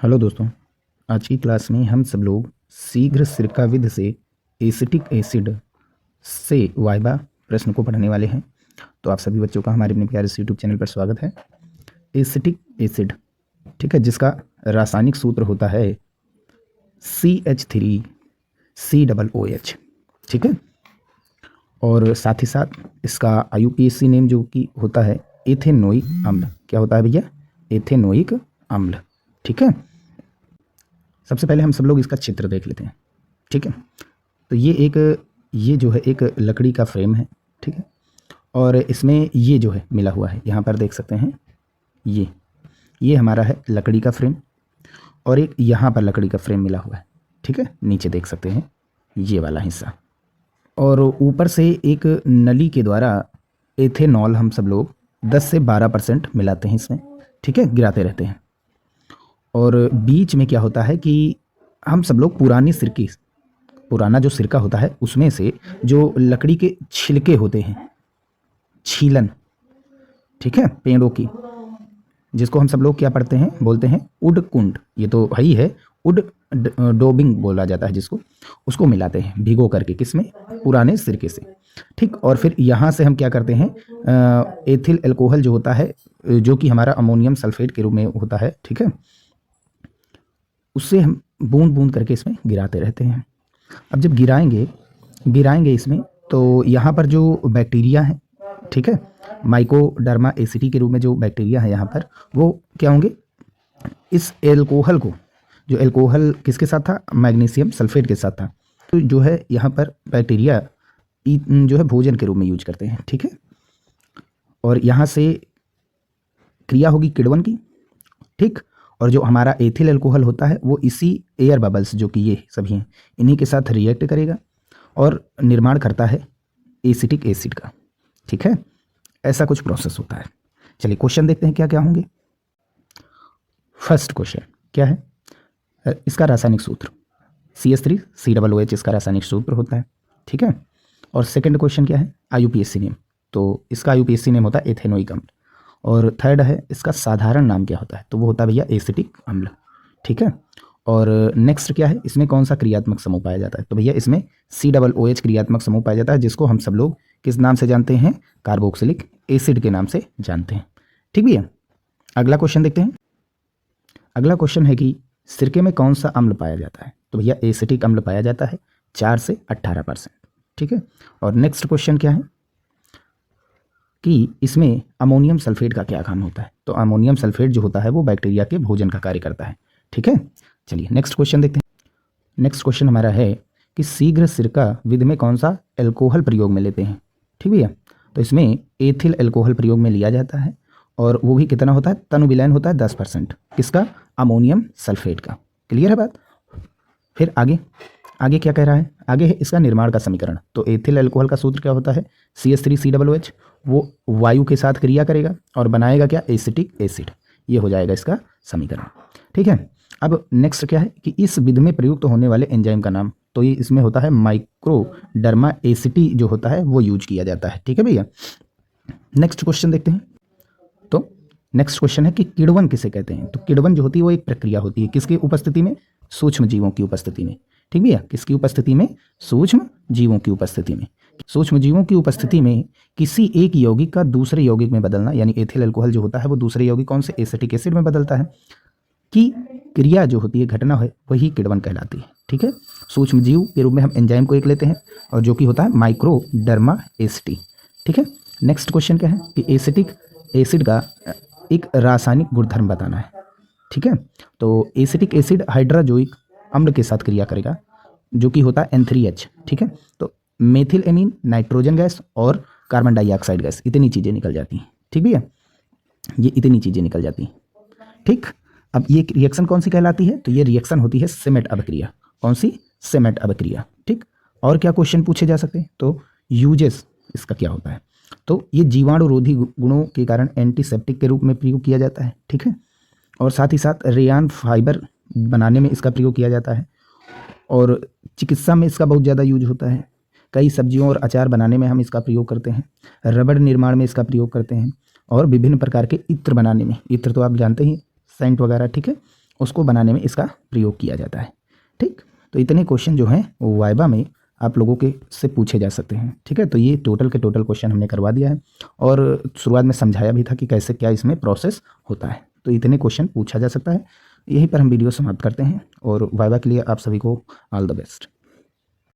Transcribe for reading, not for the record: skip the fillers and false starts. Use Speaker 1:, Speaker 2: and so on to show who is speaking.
Speaker 1: Hello दोस्तों, आज की क्लास में हम सब लोग शीघ्र सिरका विधि से एसिटिक एसिड से वाइवा प्रश्न को पढ़ने वाले हैं। तो आप सभी बच्चों का हमारे अपने प्यारे से यूट्यूब चैनल पर स्वागत है। एसिटिक एसिड, ठीक है, जिसका रासायनिक सूत्र होता है CH3COOH, ठीक है। और साथ ही साथ इसका IUPAC नेम जो कि होता है एथेनोइक अम्ल। क्या होता है भैया? एथेनोइक अम्ल, ठीक है। सबसे पहले हम सब लोग इसका चित्र देख लेते हैं, ठीक है। तो ये जो है एक लकड़ी का फ्रेम है, ठीक है। और इसमें ये जो है मिला हुआ है, यहाँ पर देख सकते हैं, ये हमारा है लकड़ी का फ्रेम, और एक यहाँ पर लकड़ी का फ्रेम मिला हुआ है, ठीक है। नीचे देख सकते हैं ये वाला हिस्सा, और ऊपर से एक नली के द्वारा एथेनॉल हम सब लोग 10 से 12% मिलाते हैं इसमें, ठीक है, गिराते रहते हैं। और बीच में क्या होता है कि हम सब लोग पुराना जो सिरका होता है उसमें से जो लकड़ी के छिलके होते हैं, छीलन, ठीक है, पेड़ों की, जिसको हम सब लोग क्या पढ़ते हैं, बोलते हैं उड कुंड। ये तो ही है, उड डोबिंग बोला जाता है जिसको, उसको मिलाते हैं भिगो करके, किसमें? पुराने सिरके से, ठीक। और फिर यहाँ से हम क्या करते हैं, एथिल एल्कोहल जो होता है, जो कि हमारा अमोनियम सल्फेट के रूप में होता है, ठीक है, उससे हम बूंद बूंद करके इसमें गिराते रहते हैं। अब जब गिराएंगे इसमें, तो यहाँ पर जो बैक्टीरिया है, ठीक है, माइकोडर्मा एसिटी के रूप में जो बैक्टीरिया है यहाँ पर, वो क्या होंगे, इस एल्कोहल को, जो एल्कोहल किसके साथ था, मैग्नीशियम सल्फेट के साथ था, तो जो है यहाँ पर बैक्टीरिया जो है भोजन के रूप में यूज करते हैं, ठीक है। और यहाँ से क्रिया होगी किण्वन की, ठीक। और जो हमारा एथिल अल्कोहल होता है वो इसी एयर बबल्स, जो कि ये सभी हैं, इन्हीं के साथ रिएक्ट करेगा और निर्माण करता है एसिटिक एसिड का, ठीक है। ऐसा कुछ प्रोसेस होता है। चलिए क्वेश्चन देखते हैं क्या क्या होंगे। फर्स्ट क्वेश्चन क्या है, इसका रासायनिक सूत्र CH3COOH इसका रासायनिक सूत्र होता है, ठीक है। और सेकंड क्वेश्चन क्या है, IUPAC नेम, तो इसका IUPAC नेम होता है एथेनोइक अम्ल। और थर्ड है, इसका साधारण नाम क्या होता है, तो वो होता है भैया एसिटिक अम्ल, ठीक है। और नेक्स्ट क्या है, इसमें कौन सा क्रियात्मक समूह पाया जाता है, तो भैया इसमें COOH क्रियात्मक समूह पाया जाता है, जिसको हम सब लोग किस नाम से जानते हैं, कार्बोक्सिलिक एसिड के नाम से जानते हैं, ठीक भैया। अगला क्वेश्चन देखते हैं। अगला क्वेश्चन है कि सिरके में कौन सा अम्ल पाया जाता है, तो भैया एसिटिक अम्ल पाया जाता है 4 से 18%, ठीक है। और नेक्स्ट क्वेश्चन क्या है कि इसमें अमोनियम सल्फेट का क्या काम होता है, तो अमोनियम सल्फेट जो होता है वो बैक्टीरिया के भोजन का कार्य करता है, ठीक है। चलिए नेक्स्ट क्वेश्चन देखते हैं। नेक्स्ट क्वेश्चन हमारा है कि शीघ्र सिरका विधि में कौन सा एल्कोहल प्रयोग में लेते हैं, ठीक भैया। तो इसमें एथिल एल्कोहल प्रयोग में लिया जाता है, और वो भी कितना होता है, तनु विलयन होता है 10%, किसका, अमोनियम सल्फेट का। क्लियर है बात। फिर आगे क्या कह रहा है, आगे है इसका निर्माण का समीकरण। तो एथिल अल्कोहल का सूत्र क्या होता है, CH3COOH, वो वायु के साथ क्रिया करेगा और बनाएगा क्या, एसिटिक एसिड। ये हो जाएगा इसका समीकरण, ठीक है। अब नेक्स्ट क्या है कि इस विधि में प्रयुक्त होने वाले एंजाइम का नाम, तो ये इसमें होता है माइक्रोडर्मा एसिटी जो होता है वो यूज किया जाता है, ठीक है भैया। नेक्स्ट क्वेश्चन देखते हैं। तो नेक्स्ट क्वेश्चन है कि किण्वन किसे कहते हैं, तो किण्वन जो होती है वो एक प्रक्रिया होती है, किसकी उपस्थिति में, सूक्ष्म जीवों की उपस्थिति में, ठीक भैया। किसकी उपस्थिति में, सूक्ष्म जीवों की उपस्थिति में। सूक्ष्म जीवों की उपस्थिति में किसी एक यौगिक का दूसरे यौगिक में बदलना, यानी एथिल अल्कोहल जो होता है वो दूसरे यौगिक कौन से, एसिटिक एसिड में बदलता है, कि क्रिया जो होती है, घटना है, वही किण्वन कहलाती है, ठीक है। सूक्ष्म जीव के रूप में हम एंजाइम को एक लेते हैं, और जो कि होता है माइक्रोडर्मा एसिटी, ठीक है। नेक्स्ट क्वेश्चन क्या है कि एसिटिक एसिड का एक रासायनिक गुणधर्म बताना है, ठीक है। तो एसिटिक एसिड हाइड्रोजोइक अम्ल के साथ क्रिया करेगा, जो कि होता है N3H, ठीक है। तो मेथिल एमीन, नाइट्रोजन गैस और कार्बन डाइऑक्साइड गैस, इतनी चीज़ें निकल जाती हैं, ठीक भैया। ये इतनी चीज़ें निकल जाती हैं, ठीक। अब ये रिएक्शन कौन सी कहलाती है, तो ये रिएक्शन होती है सेमेट अभिक्रिया। कौन सी, सेमेट अभिक्रिया, ठीक। और क्या क्वेश्चन पूछे जा सकते हैं, तो यूजेस इसका क्या होता है, तो ये जीवाणुरोधी गुणों के कारण एंटीसेप्टिक के रूप में प्रयोग किया जाता है, ठीक है। और साथ ही साथ रेयान फाइबर बनाने में इसका प्रयोग किया जाता है, और चिकित्सा में इसका बहुत ज़्यादा यूज होता है। कई सब्जियों और अचार बनाने में हम इसका प्रयोग करते हैं, रबड़ निर्माण में इसका प्रयोग करते हैं, और विभिन्न प्रकार के इत्र बनाने में, इत्र तो आप जानते ही, सेंट वगैरह, ठीक है, उसको बनाने में इसका प्रयोग किया जाता है। ठीक, तो इतने क्वेश्चन जो हैं वो वाइवा में आप लोगों के से पूछे जा सकते हैं। ठीक है, तो ये टोटल के टोटल क्वेश्चन हमने करवा दिया है और शुरुआत में समझाया भी था कि कैसे क्या इसमें प्रोसेस होता है। तो इतने क्वेश्चन पूछा जा सकता है। यहीं पर हम वीडियो समाप्त करते हैं और वाइवा के लिए आप सभी को ऑल द बेस्ट।